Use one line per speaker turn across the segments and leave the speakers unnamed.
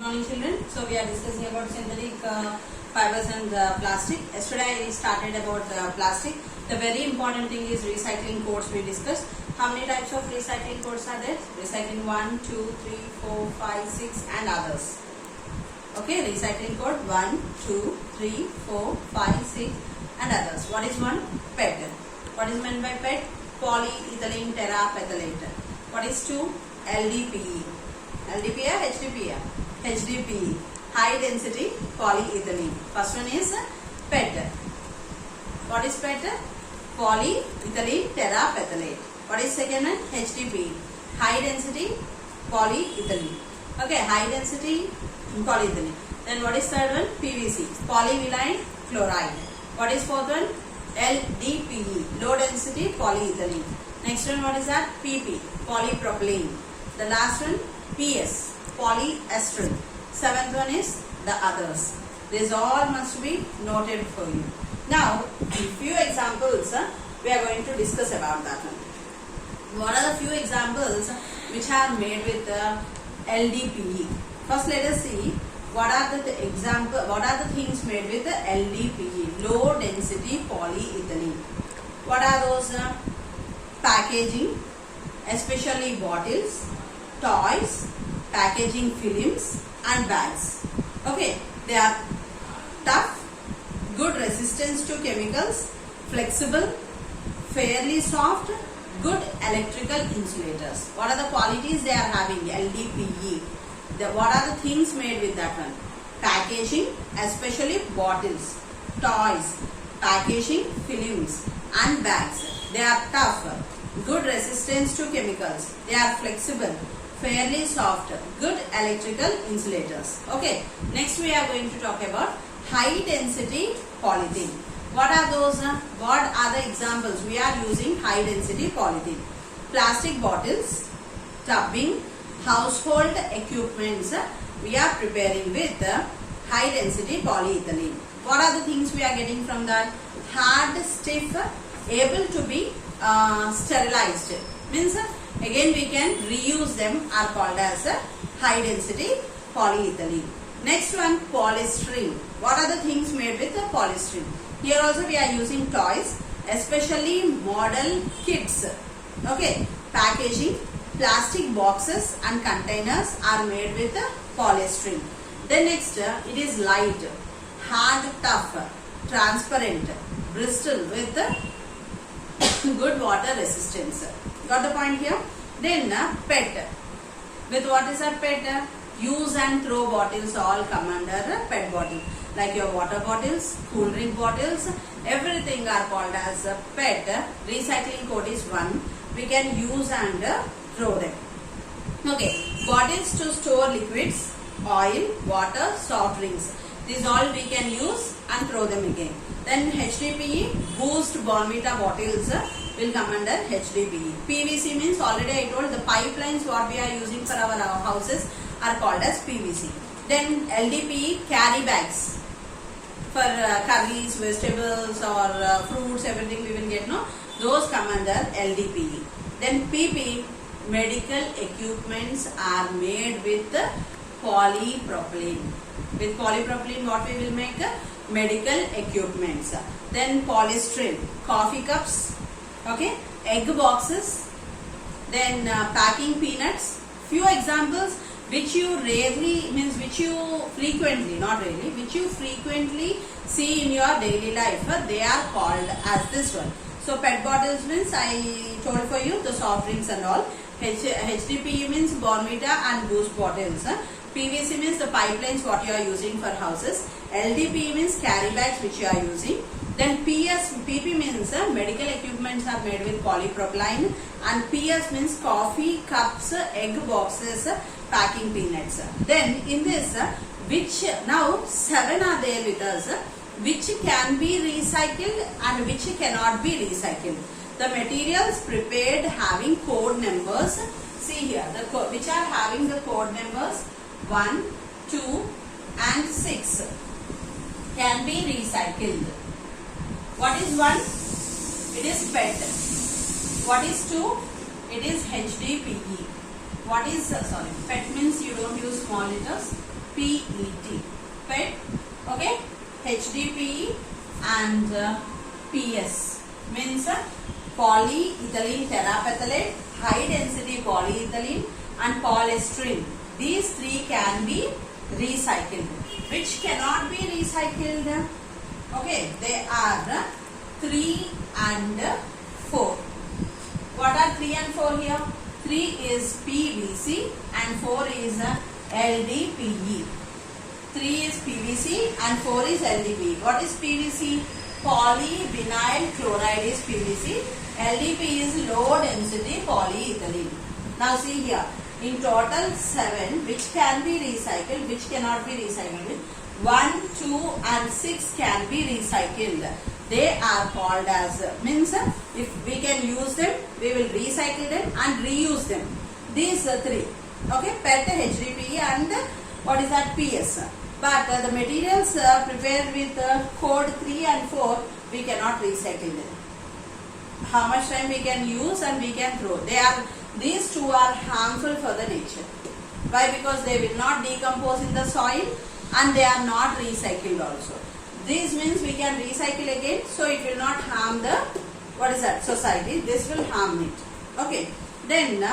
Morning children. So we are discussing about synthetic fibers and plastic. Yesterday I started about plastic. The very important thing is recycling codes we discussed. How many types of recycling codes are there? Recycling 1, 2, 3, 4, 5, 6 and others. Okay, recycling code 1, 2, 3, 4, 5, 6 and others. What is one? PET. What is meant by PET? Polyethylene terephthalate. What is 2? LDPE. LDPE, HDPE. HDPE, high density polyethylene. First one is PET. What is PET? Polyethylene terephthalate. What is second one? HDPE, high density polyethylene. Okay, high density polyethylene. Then what is third one? PVC, polyvinyl chloride. What is fourth one? LDPE, low density polyethylene. Next one, what is that? PP, polypropylene. The last one, PS, polyester. Seventh one is the others. These all must be noted for you. Now, few examples we are going to discuss about that one. What are the few examples which are made with LDPE? First, let us see what are the things made with the LDPE, low density polyethylene. What are those? Packaging, especially bottles, toys, packaging films and bags. Okay, they are tough, good resistance to chemicals, flexible, fairly soft, good electrical insulators. What are the qualities they are having? LDPE. What are the things made with that one? Packaging, especially bottles, toys, packaging films and bags. They are tough, good resistance to chemicals. They are flexible, fairly soft, good electrical insulators. Okay, next we are going to talk about high density polythene. What are those? What are the examples we are using high density polythene? Plastic bottles, tubbing, household equipments we are preparing with high density polyethylene. What are the things we are getting from that? Hard, stiff, able to be sterilized. Means again we can reuse them, are called as high density polyethylene. Next one, polystyrene. What are the things made with the polystyrene? Here also we are using toys, especially model kits. Okay, packaging, plastic boxes and containers are made with polystyrene. Then next, it is light, hard, tough, transparent, bristle with good water resistance. Got the point here? Then PET. With what is a PET? Use and throw bottles all come under PET bottle. Like your water bottles, cool drink bottles, everything are called as PET. Recycling code is 1. We can use and throw them. Okay, bottles to store liquids, oil, water, soft drinks. These all we can use and throw them again. Then HDPE, Boost, Bonvita bottles will come under HDPE. PVC means already I told the pipelines what we are using for our houses are called as PVC. Then LDPE, carry bags for curries, vegetables or fruits, everything we will get, no? Those come under LDPE. Then PP, medical equipments are made with polypropylene. With polypropylene what we will make? Medical equipments. Then polystyrene, coffee cups, okay, egg boxes, then packing peanuts. Few examples which you rarely, means which you frequently, not really, which you frequently see in your daily life, they are called as this one. So PET bottles means I told for you the soft drinks and all. HDPE means Bonvita and Boost bottles. PVC means the pipelines what you are using for houses. LDPE means carry bags which you are using. Then PP means medical equipments are made with polypropylene, and PS means coffee cups, egg boxes, packing peanuts. Then in this, which now 7 are there with us, which can be recycled and which cannot be recycled. The materials prepared having code numbers, see here, which are having the code numbers 1, 2 and 6 can be recycled. What is 1? It is PET. What is 2? It is HDPE. What is, PET means you don't use small letters. P PET. PET, okay, HDPE and PS means polyethylene terephthalate, high density polyethylene and polystyrene. These three can be recycled. Which cannot be recycled? Okay, they are 3 and 4. What are 3 and 4 here? 3 is PVC and 4 is LDPE. 3 is PVC and 4 is LDPE. What is PVC? Polyvinyl chloride is PVC. LDPE is low density polyethylene. Now see here, in total 7 which can be recycled, which cannot be recycled. 1, 2 and 6 can be recycled. They are called as, means if we can use them, we will recycle them and reuse them. These 3, okay, PET, HDPE and what is that, PS. But the materials prepared with code 3 and 4, we cannot recycle them. How much time we can use and we can throw. These 2 are harmful for the nature. Why? Because they will not decompose in the soil and they are not recycled also. This means we can recycle again, so it will not harm the, what is that, society. This will harm it. Okay. Then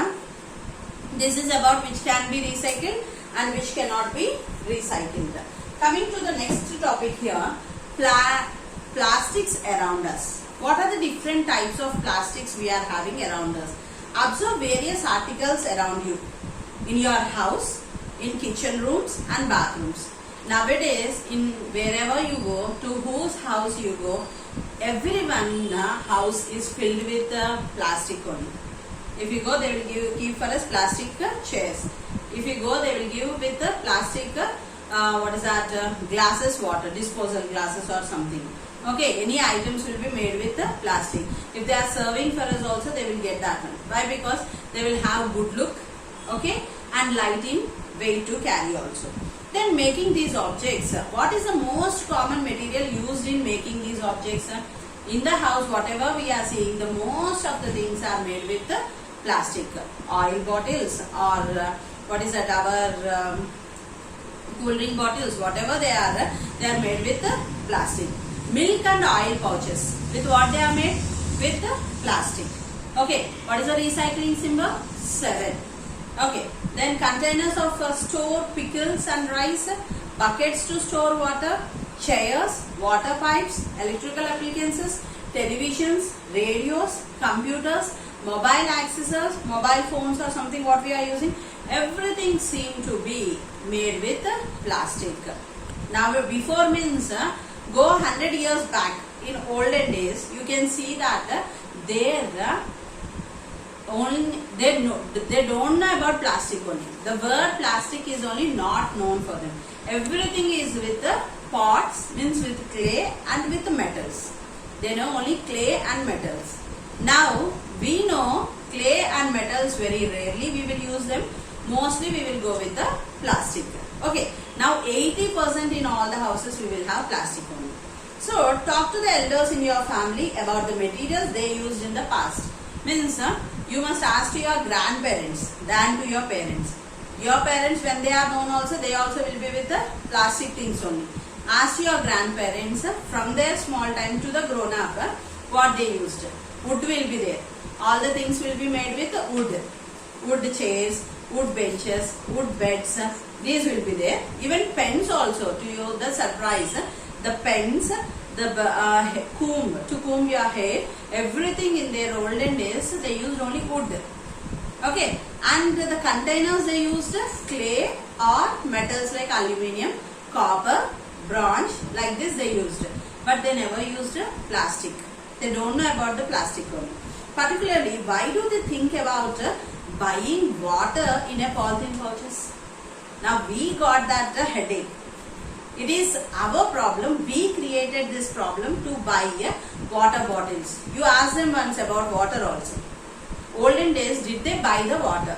this is about which can be recycled and which cannot be recycled. Coming to the next topic here, plastics around us. What are the different types of plastics we are having around us? Observe various articles around you, in your house, in kitchen rooms and bathrooms. Nowadays, in wherever you go, to whose house you go, everyone's house is filled with plastic only. If you go, they will give for us plastic chairs. If you go, they will give with the plastic, what is that, glasses, water, disposal glasses or something. Okay, any items will be made with the plastic. If they are serving for us also, they will get that one. Why? Because they will have good look, okay, and light in weight to carry also. Then making these objects, what is the most common material used in making these objects? In the house, whatever we are seeing, the most of the things are made with the plastic. Oil bottles or what is that, our cool drink bottles, whatever they are made with the plastic. Milk and oil pouches, with what they are made? With the plastic. Okay, what is the recycling symbol? 7. Okay, then containers of store pickles and rice, buckets to store water, chairs, water pipes, electrical appliances, televisions, radios, computers, mobile accessories, mobile phones or something what we are using, everything seem to be made with plastic. Now before means, go 100 years back, in olden days, you can see that they don't know about plastic only. The word plastic is only not known for them. Everything is with the pots, means with clay and with metals. They know only clay and metals. Now we know clay and metals very rarely we will use them. Mostly we will go with the plastic. Okay. Now 80% in all the houses we will have plastic only. So talk to the elders in your family about the materials they used in the past. Means you must ask to your grandparents than to your parents. Your parents, when they are known also, they also will be with the plastic things only. Ask your grandparents from their small time to the grown up what they used. Wood will be there. All the things will be made with wood. Wood chairs, wood benches, wood beds. These will be there. Even pens also, to you the surprise. The pens, the comb, to comb your hair, everything in their olden days, they used only wood. Okay. And the containers they used clay or metals like aluminium, copper, bronze, like this they used. But they never used plastic. They don't know about the plastic only. Particularly, why do they think about buying water in a polythene pouches? Now we got that headache. It is our problem. We created this problem to buy water bottles. You ask them once about water also. Olden days, did they buy the water?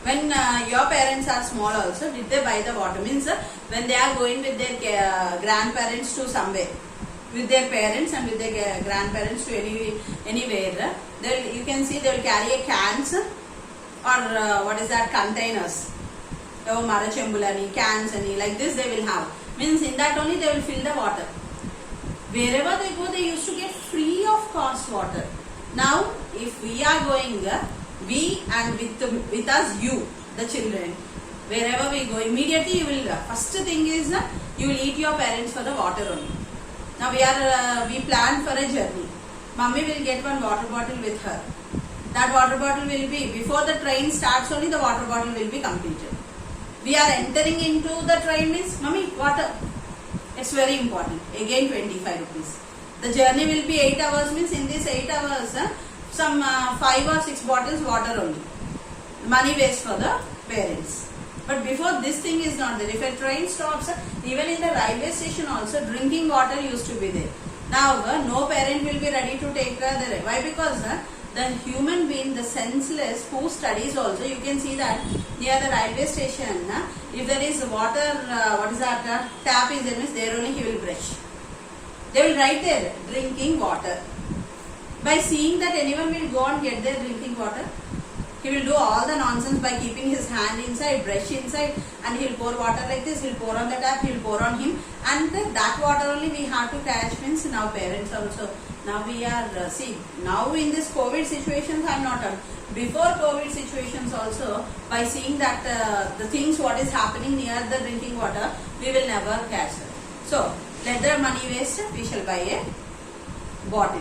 When your parents are small also, did they buy the water? Means when they are going with their grandparents to somewhere, with their parents and with their grandparents to anywhere, you can see they will carry a cans or what is that, containers. Marachembulani, cans ani, like this they will have. Means in that only they will fill the water. Wherever they go, they used to get free of cost water. Now, if we are going, we and with us, you, the children, wherever we go, immediately you will, first thing is, you will eat your parents for the water only. Now we plan for a journey. Mummy will get one water bottle with her. That water bottle will be, before the train starts only, the water bottle will be completed. We are entering into the train means, Mummy, water. It's very important. Again 25 rupees. The journey will be 8 hours means in this 8 hours, some 5 or 6 bottles water only. Money waste for the parents. But before this thing is not there. If a train stops, even in the railway station also, drinking water used to be there. Now, no parent will be ready to take the why? Because the human being, the senseless who studies also, you can see that near the railway station, if there is water, what is that, tap is there, means there only he will brush. They will write there, drinking water. By seeing that anyone will go and get their drinking water, he will do all the nonsense by keeping his hand inside, brush inside, and he'll pour water like this, he'll pour on the tap, he'll pour on him, and that water only we have to catch. Means now parents also, now we are, see, now in this COVID situations I am not on. Before COVID situations also, by seeing that the things what is happening near the drinking water, we will never catch it. So, let the money waste, we shall buy a bottle.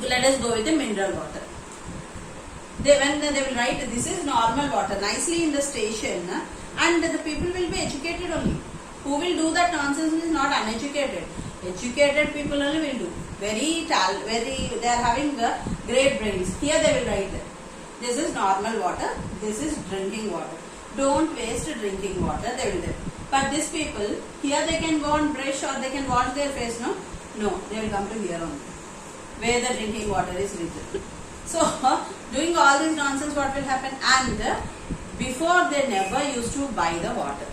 Let us go with the mineral water. When they will write, this is normal water, nicely in the station, and the people will be educated only. Who will do that nonsense is not uneducated. Educated people only will do. They are having great brains. Here they will write, this is normal water, this is drinking water. Don't waste drinking water, they will do. But these people, here they can go and brush or they can wash their face, no? No, they will come to here only, where the drinking water is written. So, doing all this nonsense, what will happen? And before they never used to buy the water.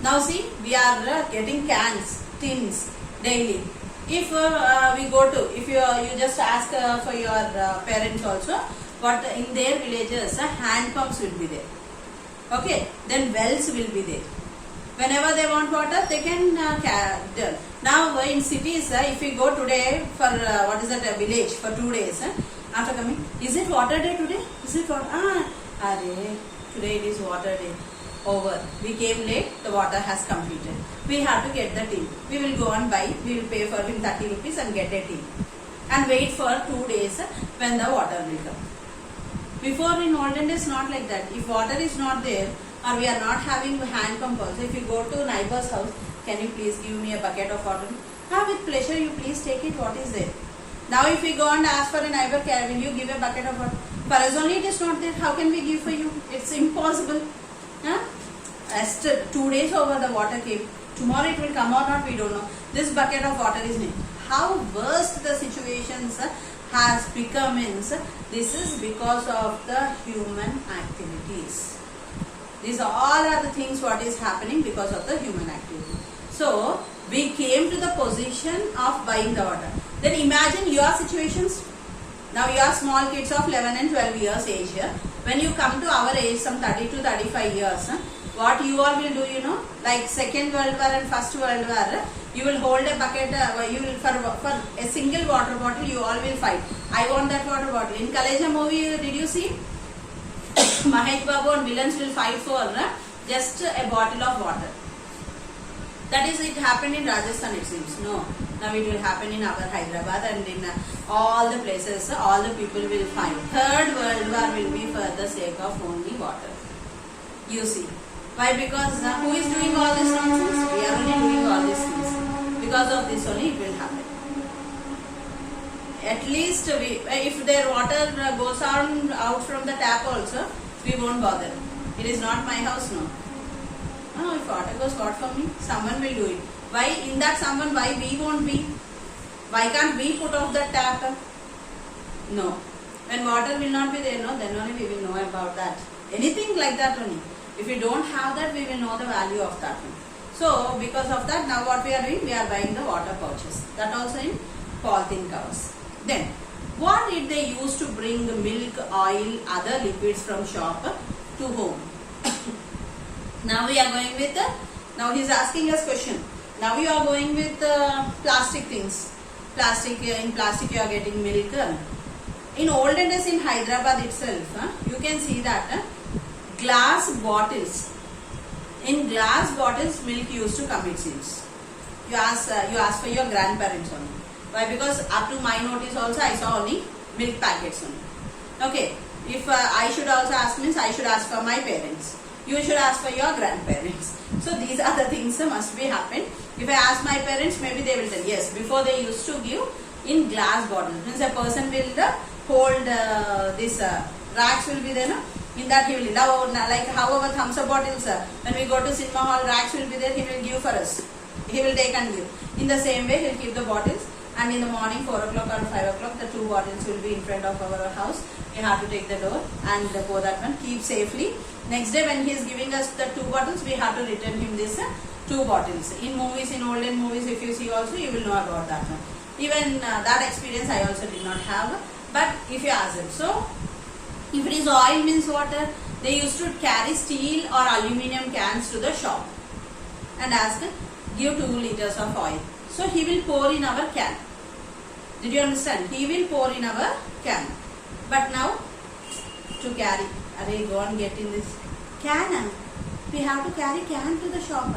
Now see, we are getting cans, tins daily. If we go to, if you just ask for your parents also, but in their villages, hand pumps will be there. Okay, then wells will be there. Whenever they want water, they can now in cities, if we go today for what is that, a village for 2 days, after coming, is it water day today? Is it water? Today it is water day. Over. We came late, the water has completed. We have to get the tea. We will go and buy, we will pay for him 30 rupees and get a tea. And wait for 2 days when the water will come. Before in olden days, not like that. If water is not there, or we are not having hand pump also, if you go to neighbor's house, can you please give me a bucket of water? With pleasure, you please take it, what is there? Now if we go and ask for a neighbor, will you give a bucket of water? For us only it is not there, how can we give for you? It's impossible. As 2 days over the water came, tomorrow it will come or not, we don't know. This bucket of water is needed. How worst the situations has become means, this is because of the human activities. These all are the things what is happening because of the human activity. So, we came to the position of buying the water. Then imagine your situations. Now you are small kids of 11 and 12 years age. When you come to our age, some 30 to 35 years, what you all will do, you know, like Second World War and First World War, you will hold a bucket, you will for a single water bottle, you all will fight. I want that water bottle. In Kaleja movie, did you see? Mahesh Babu and villains will fight for just a bottle of water. That is, it happened in Rajasthan, it seems. No, now it will happen in our Hyderabad and in all the places, all the people will fight. Third World War will be for the sake of only water. You see. Why? Because who is doing all this nonsense? We are only doing all these things. Because of this only it will happen. At least if their water goes on out from the tap also, we won't bother. It is not my house, no. No, if water goes out for me, someone will do it. Why in that someone, why we won't be? Why can't we put off the tap? No. When water will not be there, no, then only we will know about that. Anything like that only. If we don't have that, we will know the value of that one. So, because of that, now what we are doing? We are buying the water pouches. That also in polythene covers. Then, what did they use to bring milk, oil, other liquids from shop to home? Now we are going with now he is asking us question. Now you are going with plastic things. In plastic you are getting milk. In olden days in Hyderabad itself, you can see that glass bottles. In glass bottles milk used to come, it seems. You ask for your grandparents only. Why? Because up to my notice also I saw only milk packets only. Okay. If I should also ask, means I should ask for my parents. You should ask for your grandparents. So these are the things that must be happen. If I ask my parents, maybe they will tell yes. Before they used to give in glass bottles. Means a person will hold this racks will be there. No? In that he will now like however thumbs up bottles. When we go to cinema hall, racks will be there. He will give for us. He will take and give. In the same way, he will keep the bottles. And in the morning 4 o'clock or 5 o'clock, the 2 bottles will be in front of our house. You have to take the door and pour that one, keep safely. Next day when he is giving us the 2 bottles, we have to return him this 2 bottles. In movies, in olden movies, if you see also, you will know about that one. Even that experience I also did not have. But if you ask it, so if it is oil means water, they used to carry steel or aluminium cans to the shop and ask, give 2 liters of oil. So he will pour in our can. Did you understand? He will pour in our can. But now to carry, go and get in this can. We have to carry can to the shop.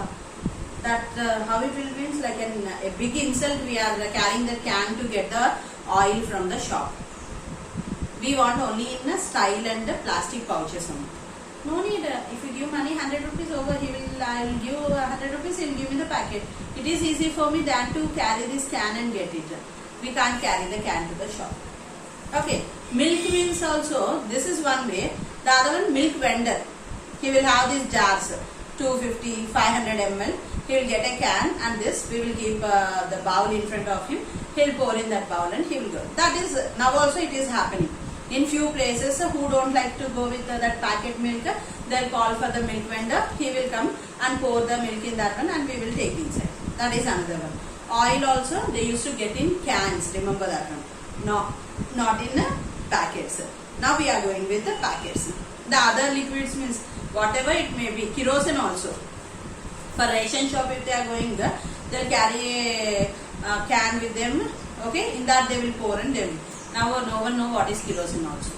That how it will be like a big insult. We are carrying the can to get the oil from the shop. We want only in a style and plastic pouches only. No need. If you give money 100 rupees over, I will give 100 rupees. He will give me the packet. It is easy for me than to carry this can and get it. We can't carry the can to the shop. Okay. Milk means also, this is one way. The other one, milk vendor. He will have these jars, 250, 500 ml. He will get a can and this, we will keep the bowl in front of him. He will pour in that bowl and he will go. That is, now also it is happening. In few places who don't like to go with that packet milk, they'll call for the milk vendor. He will come and pour the milk in that one and we will take inside. That is another one. Oil also, they used to get in cans. Remember that one. No, not in packets. Now we are going with the packets. The other liquids means whatever it may be. Kerosene also. For ration shop, if they are going, they'll carry a can with them. Okay, in that they will pour and they will. Now no one know what is kerosene also.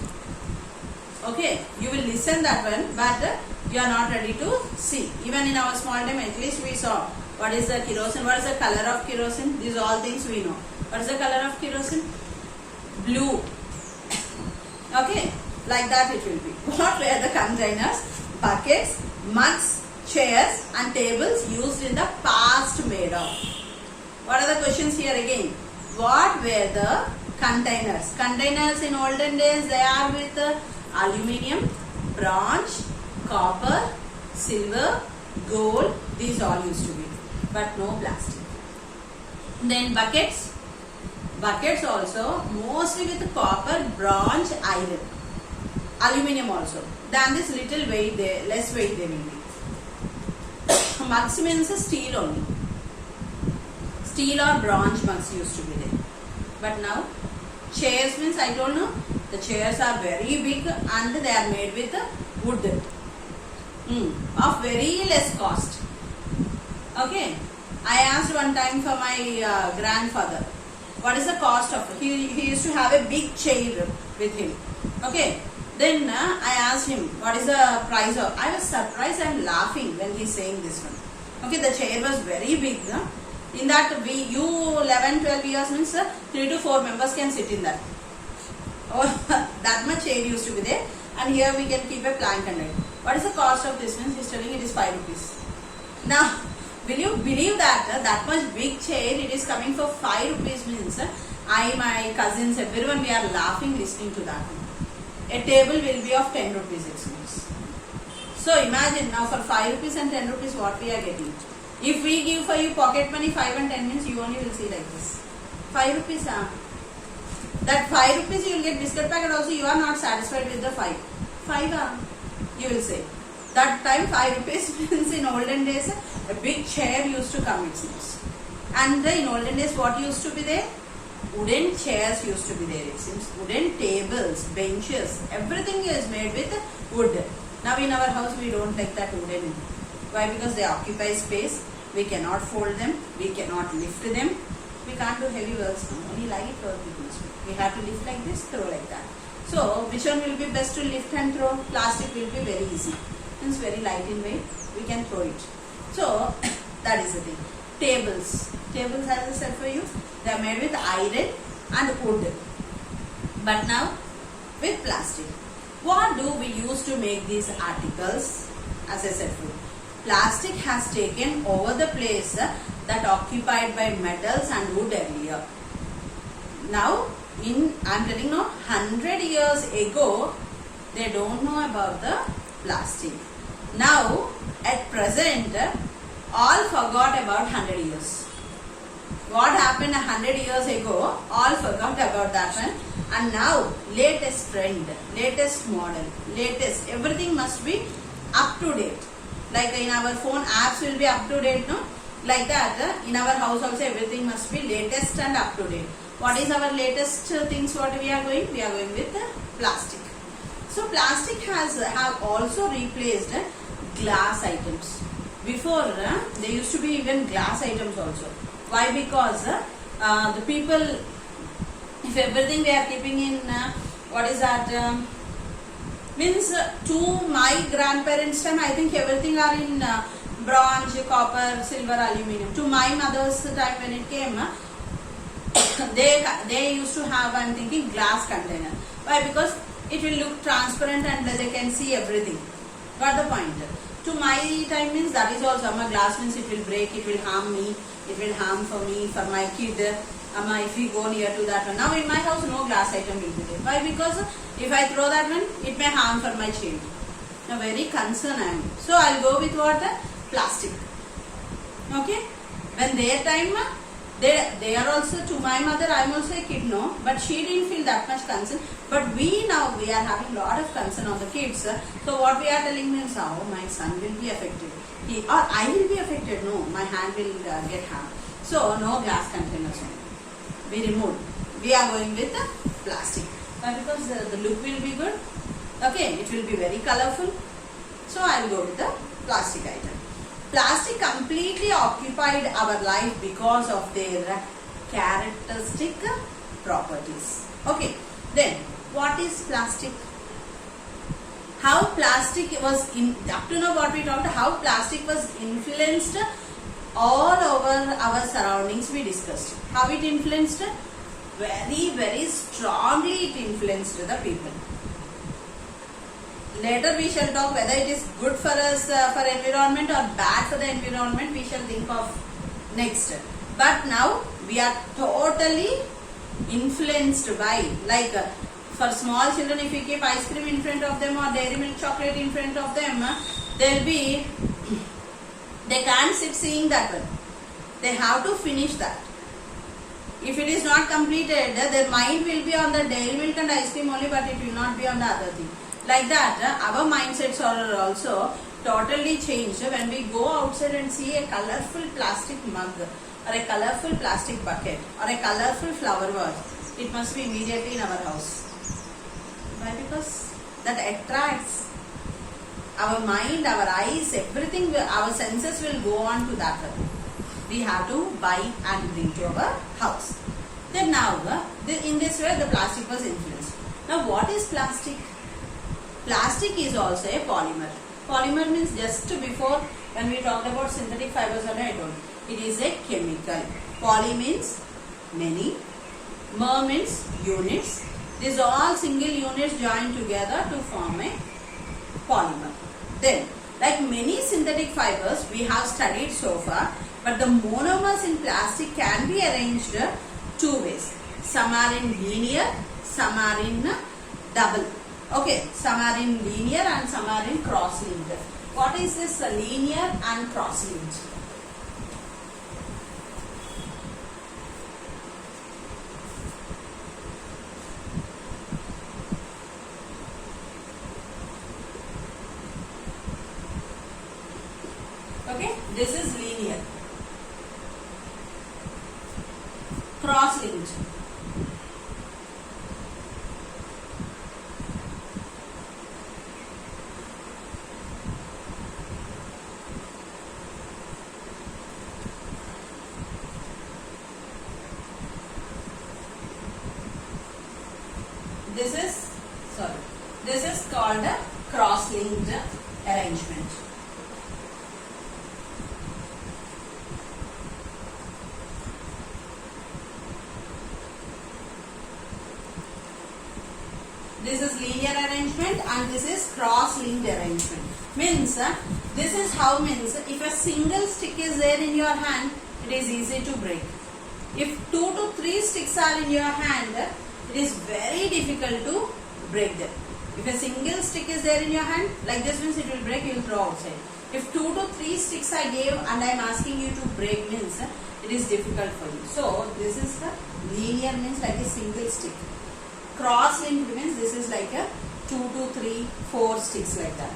Okay, you will listen that one, but you are not ready to see. Even in our small time, at least we saw what is the kerosene, what is the color of kerosene. These all things we know. What is the color of kerosene? Blue. Okay, like that it will be. What were the containers? Buckets, mugs, chairs and tables used in the past made of. What are the questions here again? What were the containers? Containers in olden days, they are with aluminium, bronze, copper, silver, gold. These all used to be, but no plastic. Then buckets. Buckets also mostly with copper, bronze, iron. Aluminium also. Than this little weight, less weight they will be. Mugs means steel only. Steel or bronze mugs used to be there. But now chairs means, I don't know, the chairs are very big and they are made with wood of very less cost. Okay, I asked one time for my grandfather, what is the cost of it? He used to have a big chair with him. Okay, then I asked him, what is the price of? I was surprised and laughing when he is saying this one. Okay, the chair was very big. In that, 11-12 years means 3 to 4 members can sit in that. Oh, that much chair used to be there, and here we can keep a plank under it. What is the cost of this? Means he's telling it is 5 rupees. Now, will you believe that that much big chair, it is coming for 5 rupees means my cousins, everyone, we are laughing listening to that. A table will be of 10 rupees it seems. So imagine now for 5 rupees and 10 rupees what we are getting. If we give for you pocket money 5 and 10 means you only will see like this. 5 rupees. That 5 rupees you will get biscuit packet also, you are not satisfied with the 5. 5 you will say. That time 5 rupees means in olden days a big chair used to come it seems. And in olden days what used to be there? Wooden chairs used to be there it seems. Wooden tables, benches, everything is made with wood. Now in our house we don't like that wooden. Why? Because they occupy space. We cannot fold them. We cannot lift them. We can't do heavy works now. Only light work we can do. We have to lift like this, throw like that. So which one will be best to lift and throw? Plastic will be very easy. It's very light in weight. We can throw it. So that is the thing. Tables. Tables, as I said for you, they are made with iron and wood. But now with plastic. What do we use to make these articles? As I said for you, plastic has taken over the place that occupied by metals and wood earlier. Now, I'm telling now, 100 years ago, they don't know about the plastic. Now, at present, all forgot about 100 years. What happened 100 years ago, all forgot about that one. And now, latest trend, latest model, latest, everything must be up to date. Like in our phone, apps will be up to date, no? Like that, in our house also, everything must be latest and up to date. What is our latest things what we are going? We are going with plastic. So plastic have also replaced glass items. Before, there used to be even glass items also. Why? Because the people, if everything we are keeping in, what is that? Means to my grandparents' time, I think everything are in bronze, copper, silver, aluminium. To my mother's time when it came, they used to have, I'm thinking, glass container. Why? Because it will look transparent and they can see everything. Got the point? To my time means that is also, glass means it will break, it will harm me, it will harm for me, for my kid. If we go near to that one. Now in my house, no glass item will be there. Why? Because if I throw that one, it may harm for my child. Now very concerned I am. So I'll go with what? Plastic. Okay? When their time, they are also, to my mother, I am also a kid, no? But she didn't feel that much concern. But we now, we are having a lot of concern on the kids. So what we are telling them is, oh, my son will be affected. Or I will be affected. No, my hand will get harmed. So no glass containers. We removed. We are going with plastic. Why? Because the look will be good. Okay, it will be very colorful. So I will go with the plastic item. Plastic completely occupied our life because of their characteristic properties. Okay, then what is plastic? How plastic was, up to now what we talked, how plastic was influenced all over our surroundings we discussed. How it influenced? Very, very strongly it influenced the people. Later we shall talk whether it is good for us for environment or bad for the environment. We shall think of next. But now we are totally influenced by, like for small children, if we keep ice cream in front of them or dairy milk chocolate in front of them, they'll be, they can't sit seeing that one. They have to finish that. If it is not completed, their mind will be on the dairy milk and ice cream only, but it will not be on the other thing. Like that, our mindsets are also totally changed when we go outside and see a colorful plastic mug or a colorful plastic bucket or a colorful flower vase. It must be immediately in our house. Why? Because that attracts our mind, our eyes, everything, our senses will go on to that. We have to buy and bring to our house. Then now, in this way, the plastic was influenced. Now, what is plastic? Plastic is also a polymer. Polymer means just before when we talked about synthetic fibers, I told you, it is a chemical. Poly means many. Mer means units. These are all single units joined together to form a polymer. Then, like many synthetic fibers we have studied so far, but the monomers in plastic can be arranged two ways. Some are in linear, some are in double. Okay, some are in linear and some are in cross-linked. What is this linear and cross-linked? Okay, this is linear. Cross-linked. this is called a cross-linked arrangement. This is linear arrangement and this is cross-linked arrangement. Means this is how means if a single stick is there in your hand, it is easy to break. If 2 to 3 sticks are in your hand, it is very difficult to break them. If a single stick is there in your hand, like this means it will break, you will throw outside. If 2 to 3 sticks I gave and I am asking you to break means it is difficult for you. So this is the linear means like a single stick. Cross-linked means this is like a 2 to 3, 4 sticks like that.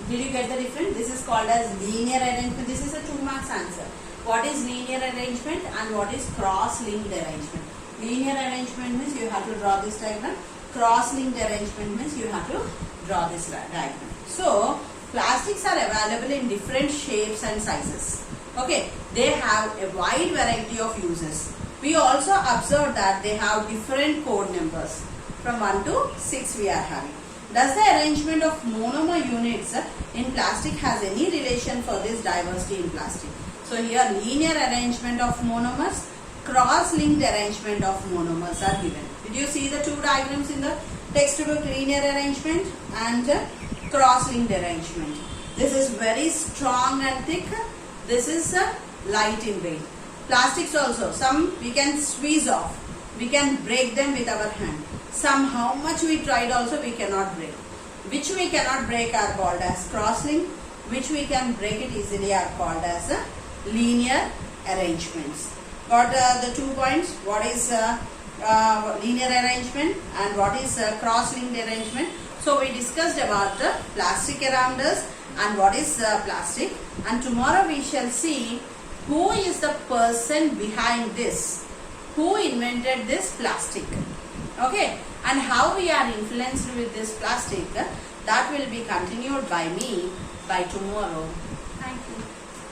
Did you get the difference? This is called as linear arrangement. This is a 2 marks answer. What is linear arrangement and what is cross-linked arrangement? Linear arrangement means you have to draw this diagram. Cross-linked arrangement means you have to draw this diagram. So, plastics are available in different shapes and sizes. Okay, they have a wide variety of uses. We also observe that they have different code numbers. From 1 to 6 we are having. Does the arrangement of monomer units in plastic has any relation for this diversity in plastic? So here linear arrangement of monomers, cross-linked arrangement of monomers are given. Did you see the 2 diagrams in the textbook? Linear arrangement and cross-linked arrangement. This is very strong and thick. This is light in weight. Plastics also, some we can squeeze off. We can break them with our hand. Some how much we tried also we cannot break. Which we cannot break are called as cross-linked. Which we can break it easily are called as linear arrangements. Got the 2 points. What is linear arrangement and what is cross-linked arrangement. So we discussed about the plastic around us and what is plastic. And tomorrow we shall see who is the person behind this, who invented this plastic, okay, and how we are influenced with this plastic. That will be continued by me by tomorrow.